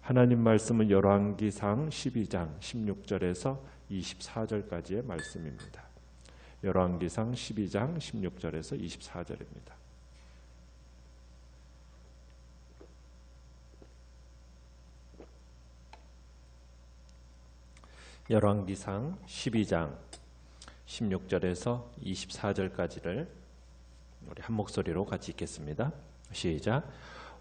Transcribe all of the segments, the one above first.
하나님 말씀은 열왕기상 12장 16절에서 24절까지의 말씀입니다. 열왕기상 12장 16절에서 24절입니다. 열왕기상 12장 16절에서 24절까지를 우리 한 목소리로 같이 읽겠습니다. 시작.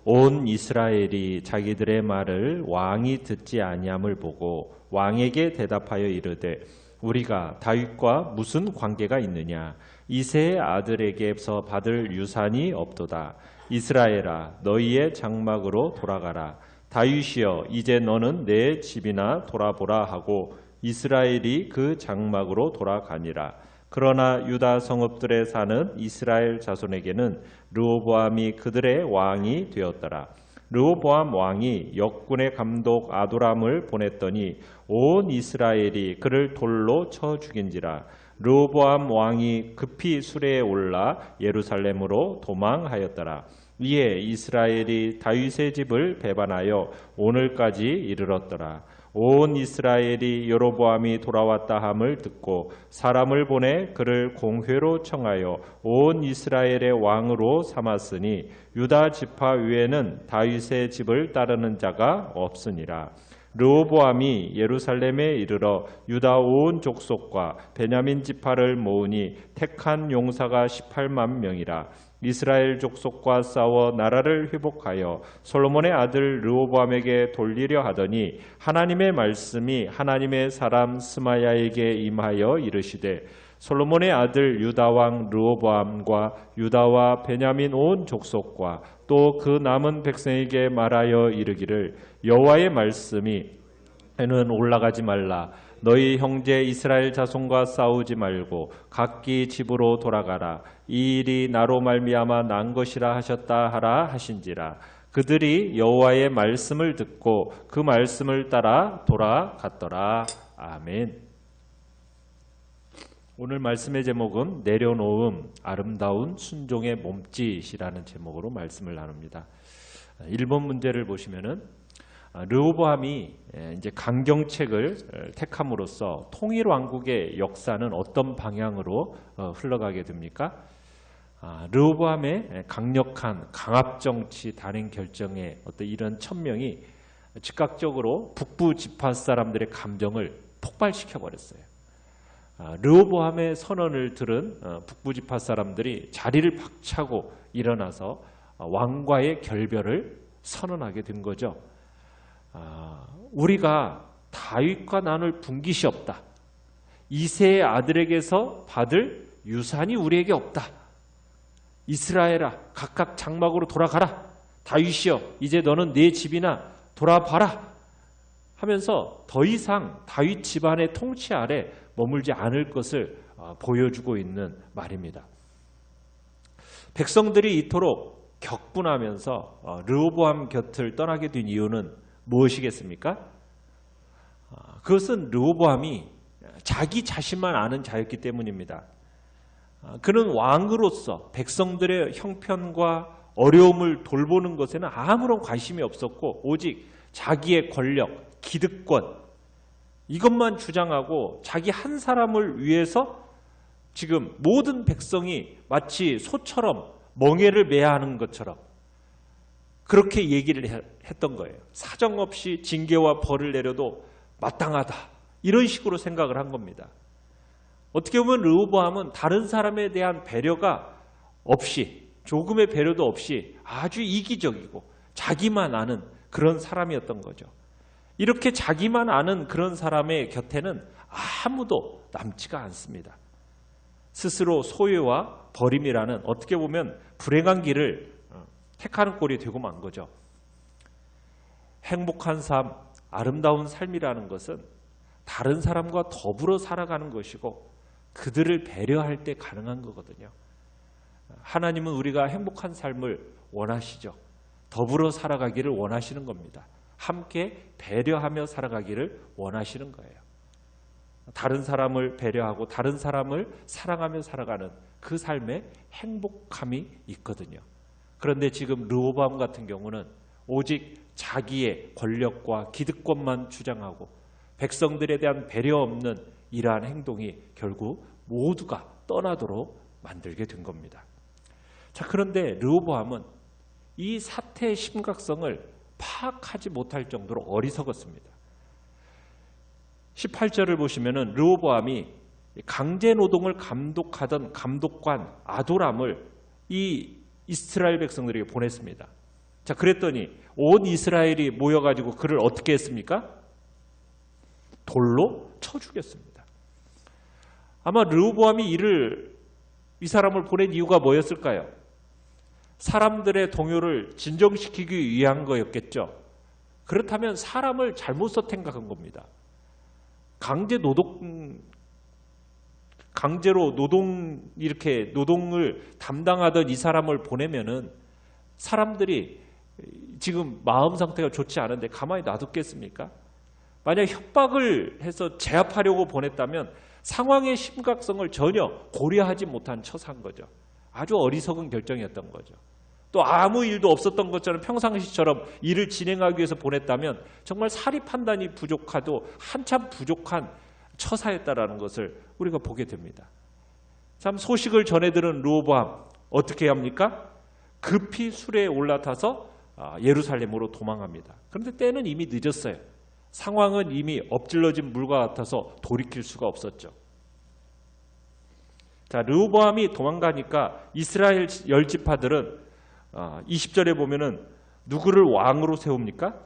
온 이스라엘이 자기들의 말을 왕이 듣지 아니함을 보고 왕에게 대답하여 이르되 우리가 다윗과 무슨 관계가 있느냐? 이새의 아들에게서 받을 유산이 없도다. 이스라엘아 너희의 장막으로 돌아가라. 다윗이여 이제 너는 내 집이나 돌아보라 하고 이스라엘이 그 장막으로 돌아가니라. 그러나 유다 성읍들에 사는 이스라엘 자손에게는 르호보암이 그들의 왕이 되었더라. 르호보암 왕이 역군의 감독 아도람을 보냈더니 온 이스라엘이 그를 돌로 쳐 죽인지라. 르호보암 왕이 급히 수레에 올라 예루살렘으로 도망하였더라. 이에 이스라엘이 다윗의 집을 배반하여 오늘까지 이르렀더라. 온 이스라엘이 여로보암이 돌아왔다 함을 듣고 사람을 보내 그를 공회로 청하여 온 이스라엘의 왕으로 삼았으니 유다 지파 위에는 다윗의 집을 따르는 자가 없으니라. 르호보암이 예루살렘에 이르러 유다 온 족속과 베냐민 지파를 모으니 택한 용사가 18만 명이라. 이스라엘 족속과 싸워 나라를 회복하여 솔로몬의 아들 르호보암에게 돌리려 하더니 하나님의 말씀이 하나님의 사람 스마야에게 임하여 이르시되 솔로몬의 아들 유다 왕 르호보암과 유다와 베냐민 온 족속과 또 그 남은 백성에게 말하여 이르기를 여호와의 말씀이 너는 올라가지 말라. 너희 형제 이스라엘 자손과 싸우지 말고 각기 집으로 돌아가라. 이 일이 나로 말미암아 난 것이라 하셨다 하라 하신지라. 그들이 여호와의 말씀을 듣고 그 말씀을 따라 돌아갔더라. 아멘. 오늘 말씀의 제목은 내려놓음 아름다운 순종의 몸짓이라는 제목으로 말씀을 나눕니다. 1번 문제를 보시면은 르호보암이 이제 강경책을 택함으로써 통일 왕국의 역사는 어떤 방향으로 흘러가게 됩니까? 르호보암의 강력한 강압 정치 단행 결정의 어떤 이런 천명이 즉각적으로 북부 지파 사람들의 감정을 폭발시켜 버렸어요. 르호보암의 선언을 들은 북부 지파 사람들이 자리를 박차고 일어나서 왕과의 결별을 선언하게 된 거죠. 우리가 다윗과 나눌 분깃이 없다. 이새의 아들에게서 받을 유산이 우리에게 없다. 이스라엘아 각각 장막으로 돌아가라. 다윗이여 이제 너는 네 집이나 돌아봐라 하면서 더 이상 다윗 집안의 통치 아래 머물지 않을 것을 보여주고 있는 말입니다. 백성들이 이토록 격분하면서 르호보암 곁을 떠나게 된 이유는 무엇이겠습니까? 그것은 르호보암이 자기 자신만 아는 자였기 때문입니다. 그는 왕으로서 백성들의 형편과 어려움을 돌보는 것에는 아무런 관심이 없었고 오직 자기의 권력, 기득권 이것만 주장하고 자기 한 사람을 위해서 지금 모든 백성이 마치 소처럼 멍에를 매야 하는 것처럼 그렇게 얘기를 했던 거예요. 사정없이 징계와 벌을 내려도 마땅하다. 이런 식으로 생각을 한 겁니다. 어떻게 보면 르호보암은 다른 사람에 대한 배려가 없이 조금의 배려도 없이 아주 이기적이고 자기만 아는 그런 사람이었던 거죠. 이렇게 자기만 아는 그런 사람의 곁에는 아무도 남지가 않습니다. 스스로 소유와 버림이라는 어떻게 보면 불행한 길을 택하는 꼴이 되고 만 거죠. 행복한 삶, 아름다운 삶이라는 것은 다른 사람과 더불어 살아가는 것이고 그들을 배려할 때 가능한 거거든요. 하나님은 우리가 행복한 삶을 원하시죠. 더불어 살아가기를 원하시는 겁니다. 함께 배려하며 살아가기를 원하시는 거예요. 다른 사람을 배려하고 다른 사람을 사랑하며 살아가는 그 삶에 행복함이 있거든요. 그런데 지금 르호보암 같은 경우는 오직 자기의 권력과 기득권만 주장하고 백성들에 대한 배려 없는 이러한 행동이 결국 모두가 떠나도록 만들게 된 겁니다. 자, 그런데 르호보암은 이 사태의 심각성을 파악하지 못할 정도로 어리석었습니다. 18절을 보시면은 르호보암이 강제 노동을 감독하던 감독관 아도람을 이 이스라엘 백성들에게 보냈습니다. 자, 그랬더니 온 이스라엘이 모여가지고 그를 어떻게 했습니까? 돌로 쳐 죽였습니다. 아마 르호보암이 이 사람을 보낸 이유가 뭐였을까요? 사람들의 동요를 진정시키기 위한 거였겠죠. 그렇다면 사람을 잘못 선택한 겁니다. 강제로 노동을 담당하던 이 사람을 보내면은 사람들이 지금 마음 상태가 좋지 않은데 가만히 놔뒀겠습니까? 만약 협박을 해서 제압하려고 보냈다면 상황의 심각성을 전혀 고려하지 못한 처사인 거죠. 아주 어리석은 결정이었던 거죠. 또 아무 일도 없었던 것처럼 평상시처럼 일을 진행하기 위해서 보냈다면 정말 사리 판단이 부족하도 한참 부족한 처사였다라는 것을 우리가 보게 됩니다. 참 소식을 전해 들은 르호보암 어떻게 합니까? 급히 수레에 올라타서 예루살렘으로 도망합니다. 그런데 때는 이미 늦었어요. 상황은 이미 엎질러진 물과 같아서 돌이킬 수가 없었죠. 자, 르호보암이 도망가니까 이스라엘 10지파들은 20절에 보면은 누구를 왕으로 세웁니까?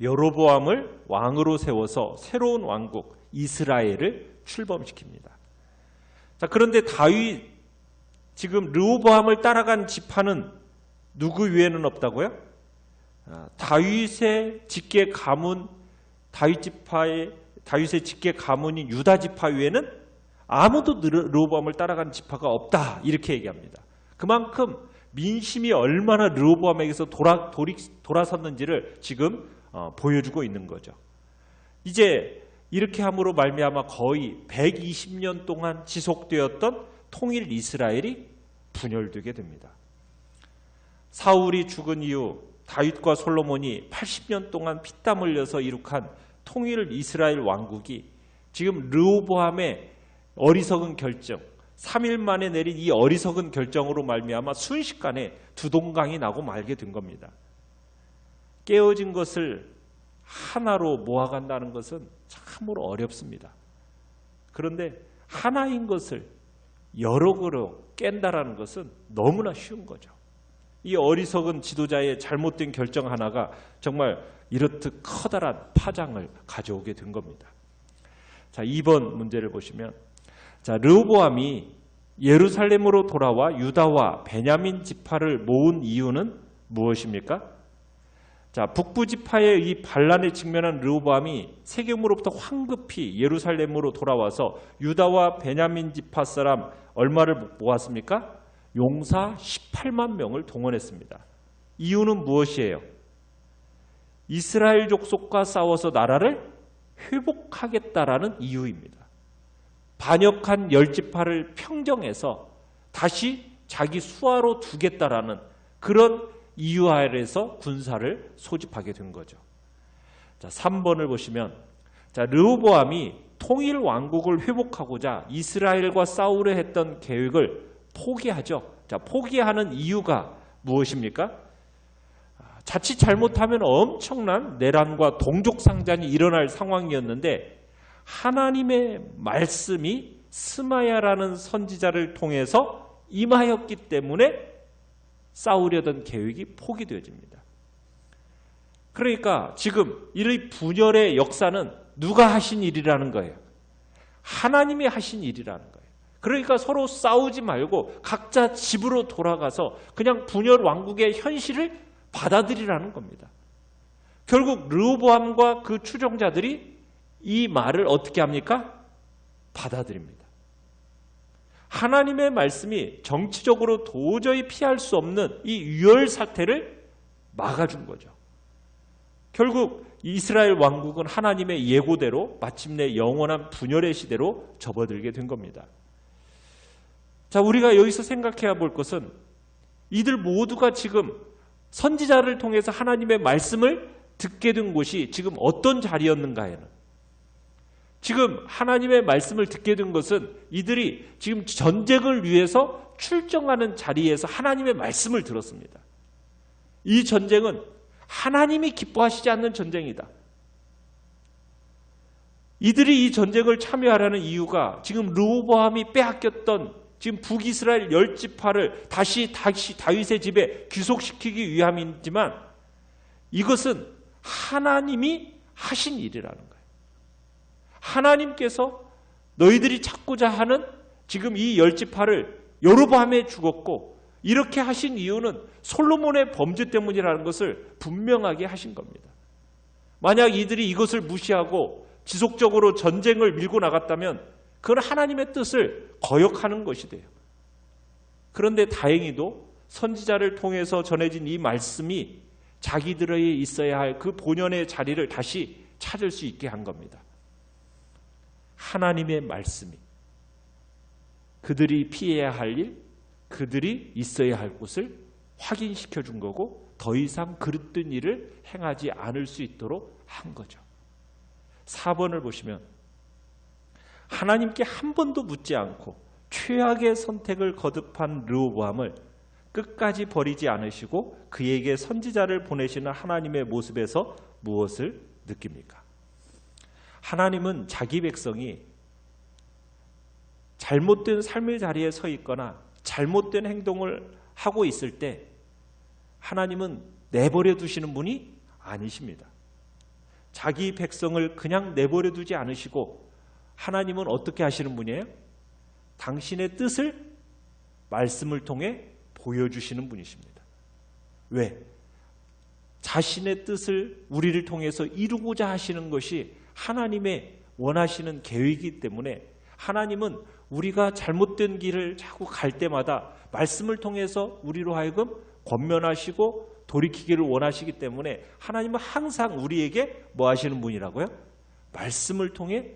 여로보암을 왕으로 세워서 새로운 왕국 이스라엘을 출범시킵니다. 자, 그런데 지금 르호보암을 따라간 지파는 누구 외에는 없다고요? 다윗의 직계 가문, 다윗의 직계 가문인 유다 지파 외에는 아무도 르호보암을 따라간 지파가 없다, 이렇게 얘기합니다. 그만큼 민심이 얼마나 르호보암에게서 돌아섰는지를 지금 보여주고 있는 거죠. 이제 이렇게 함으로 말미암아 거의 120년 동안 지속되었던 통일 이스라엘이 분열되게 됩니다. 사울이 죽은 이후 다윗과 솔로몬이 80년 동안 피땀 흘려서 이룩한 통일 이스라엘 왕국이 지금 르호보암의 어리석은 결정, 3일 만에 내린 이 어리석은 결정으로 말미암아 순식간에 두동강이 나고 말게 된 겁니다. 깨어진 것을 하나로 모아간다는 것은 참으로 어렵습니다. 그런데 하나인 것을 여러 개로 깬다라는 것은 너무나 쉬운 거죠. 이 어리석은 지도자의 잘못된 결정 하나가 정말 이렇듯 커다란 파장을 가져오게 된 겁니다. 자, 2번 문제를 보시면, 자, 르호보암이 예루살렘으로 돌아와 유다와 베냐민 지파를 모은 이유는 무엇입니까? 자, 북부 지파의 이 반란에 직면한 르호보암이 세겜으로부터 황급히 예루살렘으로 돌아와서 유다와 베냐민 지파 사람 얼마를 모았습니까? 용사 18만 명을 동원했습니다. 이유는 무엇이에요? 이스라엘 족속과 싸워서 나라를 회복하겠다라는 이유입니다. 반역한 10지파를 평정해서 다시 자기 수하로 두겠다라는 그런 이유 아래에서 군사를 소집하게 된 거죠. 자, 3번을 보시면, 자, 르호보암이 통일 왕국을 회복하고자 이스라엘과 싸우려 했던 계획을 포기하죠. 자, 포기하는 이유가 무엇입니까? 자칫 잘못하면 엄청난 내란과 동족 상잔이 일어날 상황이었는데 하나님의 말씀이 스마야라는 선지자를 통해서 임하였기 때문에 싸우려던 계획이 포기되어집니다. 그러니까 지금 이 분열의 역사는 누가 하신 일이라는 거예요? 하나님이 하신 일이라는 거예요. 그러니까 서로 싸우지 말고 각자 집으로 돌아가서 그냥 분열 왕국의 현실을 받아들이라는 겁니다. 결국 르호보암과 그 추종자들이 이 말을 어떻게 합니까? 받아들입니다. 하나님의 말씀이 정치적으로 도저히 피할 수 없는 이 유혈 사태를 막아준 거죠. 결국 이스라엘 왕국은 하나님의 예고대로 마침내 영원한 분열의 시대로 접어들게 된 겁니다. 자, 우리가 여기서 생각해야 볼 것은 이들 모두가 지금 선지자를 통해서 하나님의 말씀을 듣게 된 곳이 지금 어떤 자리였는가에는, 지금 하나님의 말씀을 듣게 된 것은 이들이 지금 전쟁을 위해서 출정하는 자리에서 하나님의 말씀을 들었습니다. 이 전쟁은 하나님이 기뻐하시지 않는 전쟁이다. 이들이 이 전쟁을 참여하라는 이유가 지금 르호보암이 빼앗겼던 지금 북이스라엘 10지파를 다시 다윗의 집에 귀속시키기 위함이지만, 이것은 하나님이 하신 일이라는 거예요. 하나님께서 너희들이 찾고자 하는 지금 이 10지파를 여로보암에 죽었고, 이렇게 하신 이유는 솔로몬의 범죄 때문이라는 것을 분명하게 하신 겁니다. 만약 이들이 이것을 무시하고 지속적으로 전쟁을 밀고 나갔다면 그건 하나님의 뜻을 거역하는 것이 돼요. 그런데 다행히도 선지자를 통해서 전해진 이 말씀이 자기들에게 있어야 할 그 본연의 자리를 다시 찾을 수 있게 한 겁니다. 하나님의 말씀이 그들이 피해야 할 일, 그들이 있어야 할 곳을 확인시켜 준 거고, 더 이상 그릇된 일을 행하지 않을 수 있도록 한 거죠. 4번을 보시면 하나님께 한 번도 묻지 않고 최악의 선택을 거듭한 르호보암을 끝까지 버리지 않으시고 그에게 선지자를 보내시는 하나님의 모습에서 무엇을 느낍니까? 하나님은 자기 백성이 잘못된 삶의 자리에 서 있거나 잘못된 행동을 하고 있을 때 하나님은 내버려 두시는 분이 아니십니다. 자기 백성을 그냥 내버려 두지 않으시고 하나님은 어떻게 하시는 분이에요? 당신의 뜻을 말씀을 통해 보여주시는 분이십니다. 왜? 자신의 뜻을 우리를 통해서 이루고자 하시는 것이 하나님의 원하시는 계획이기 때문에 하나님은 우리가 잘못된 길을 자꾸 갈 때마다 말씀을 통해서 우리로 하여금 권면하시고 돌이키기를 원하시기 때문에 하나님은 항상 우리에게 뭐 하시는 분이라고요? 말씀을 통해,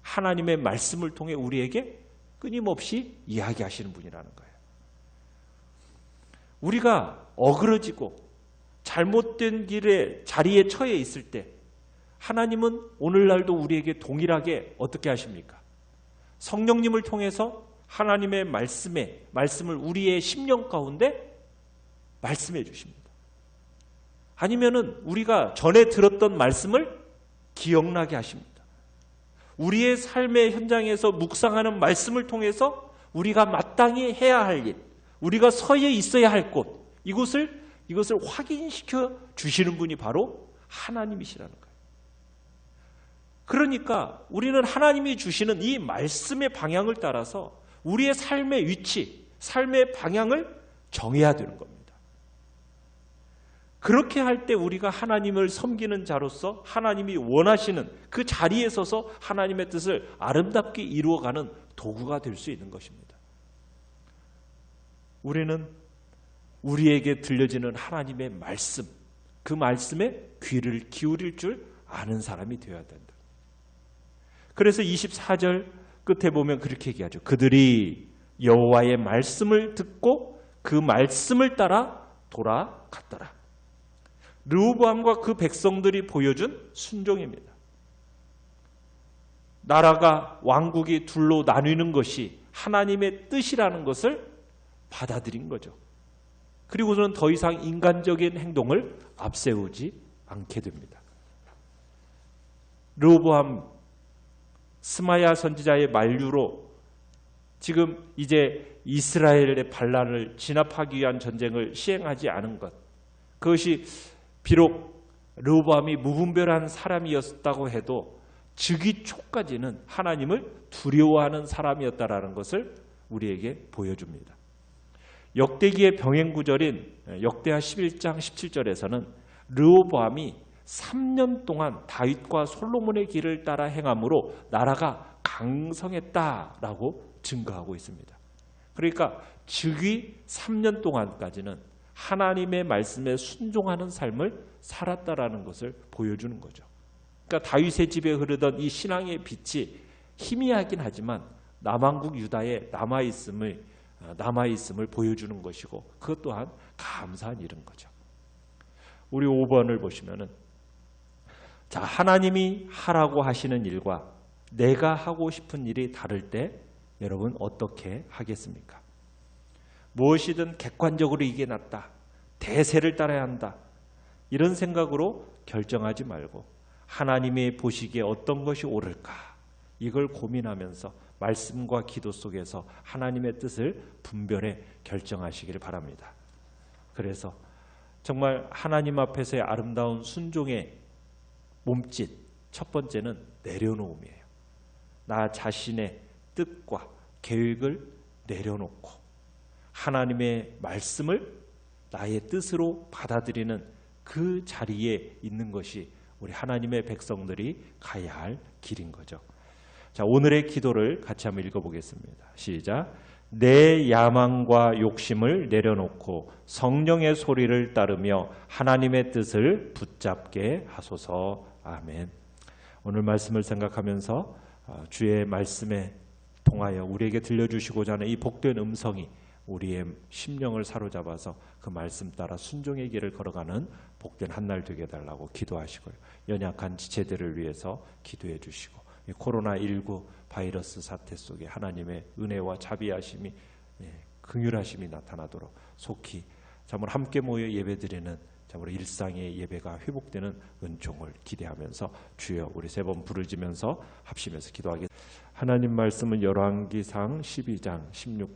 하나님의 말씀을 통해 우리에게 끊임없이 이야기하시는 분이라는 거예요. 우리가 어그러지고 잘못된 길의 자리에 처해 있을 때 하나님은 오늘날도 우리에게 동일하게 어떻게 하십니까? 성령님을 통해서 하나님의 말씀을 우리의 심령 가운데 말씀해 주십니다. 아니면은 우리가 전에 들었던 말씀을 기억나게 하십니다. 우리의 삶의 현장에서 묵상하는 말씀을 통해서 우리가 마땅히 해야 할 일, 우리가 서에 있어야 할 곳, 이것을 확인시켜 주시는 분이 바로 하나님이시라는 거예요. 그러니까 우리는 하나님이 주시는 이 말씀의 방향을 따라서 우리의 삶의 위치, 삶의 방향을 정해야 되는 겁니다. 그렇게 할 때 우리가 하나님을 섬기는 자로서 하나님이 원하시는 그 자리에 서서 하나님의 뜻을 아름답게 이루어가는 도구가 될 수 있는 것입니다. 우리는 우리에게 들려지는 하나님의 말씀, 그 말씀에 귀를 기울일 줄 아는 사람이 되어야 된다. 그래서 24절 끝에 보면 그렇게 얘기하죠. 그들이 여호와의 말씀을 듣고 그 말씀을 따라 돌아갔더라. 르호보암과 그 백성들이 보여준 순종입니다. 나라가, 왕국이 둘로 나뉘는 것이 하나님의 뜻이라는 것을 받아들인 거죠. 그리고서는 더 이상 인간적인 행동을 앞세우지 않게 됩니다. 르호보암, 스마야 선지자의 만류로 지금 이제 이스라엘의 반란을 진압하기 위한 전쟁을 시행하지 않은 것, 그것이 비록 르호보암이 무분별한 사람이었다고 해도 즉위 초까지는 하나님을 두려워하는 사람이었다라는 것을 우리에게 보여줍니다. 역대기의 병행 구절인 역대하 11장 17절에서는 르호보암이 3년 동안 다윗과 솔로몬의 길을 따라 행함으로 나라가 강성했다라고 증거하고 있습니다. 그러니까 즉위 3년 동안까지는 하나님의 말씀에 순종하는 삶을 살았다라는 것을 보여주는 거죠. 그러니까 다윗의 집에 흐르던 이 신앙의 빛이 희미하긴 하지만 남왕국 유다에 남아있음을 보여주는 것이고, 그것 또한 감사한 일인 거죠. 우리 5번을 보시면은 자, 하나님이 하라고 하시는 일과 내가 하고 싶은 일이 다를 때 여러분 어떻게 하겠습니까? 무엇이든 객관적으로 이게 낫다. 대세를 따라야 한다. 이런 생각으로 결정하지 말고 하나님이 보시기에 어떤 것이 옳을까? 이걸 고민하면서 말씀과 기도 속에서 하나님의 뜻을 분별해 결정하시기를 바랍니다. 그래서 정말 하나님 앞에서의 아름다운 순종의 몸짓, 첫 번째는 내려놓음이에요. 나 자신의 뜻과 계획을 내려놓고 하나님의 말씀을 나의 뜻으로 받아들이는 그 자리에 있는 것이 우리 하나님의 백성들이 가야 할 길인 거죠. 자, 오늘의 기도를 같이 한번 읽어보겠습니다. 시작. 내 야망과 욕심을 내려놓고 성령의 소리를 따르며 하나님의 뜻을 붙잡게 하소서. 아멘. 오늘 말씀을 생각하면서 주의 말씀에 통하여 우리에게 들려주시고자 하는 이 복된 음성이 우리의 심령을 사로잡아서 그 말씀 따라 순종의 길을 걸어가는 복된 한 날 되게 해달라고 기도하시고요. 연약한 지체들을 위해서 기도해 주시고 이 코로나19 바이러스 사태 속에 하나님의 은혜와 자비하심이 긍휼하심이 나타나도록 속히 참으로 함께 모여 예배드리는 참으로 일상의 예배가 회복되는 은총을 기대하면서 주여 우리 세 번 부르짖으면서 합심해서 기도하겠습니다. 하나님 말씀은 열왕기상 12장 16절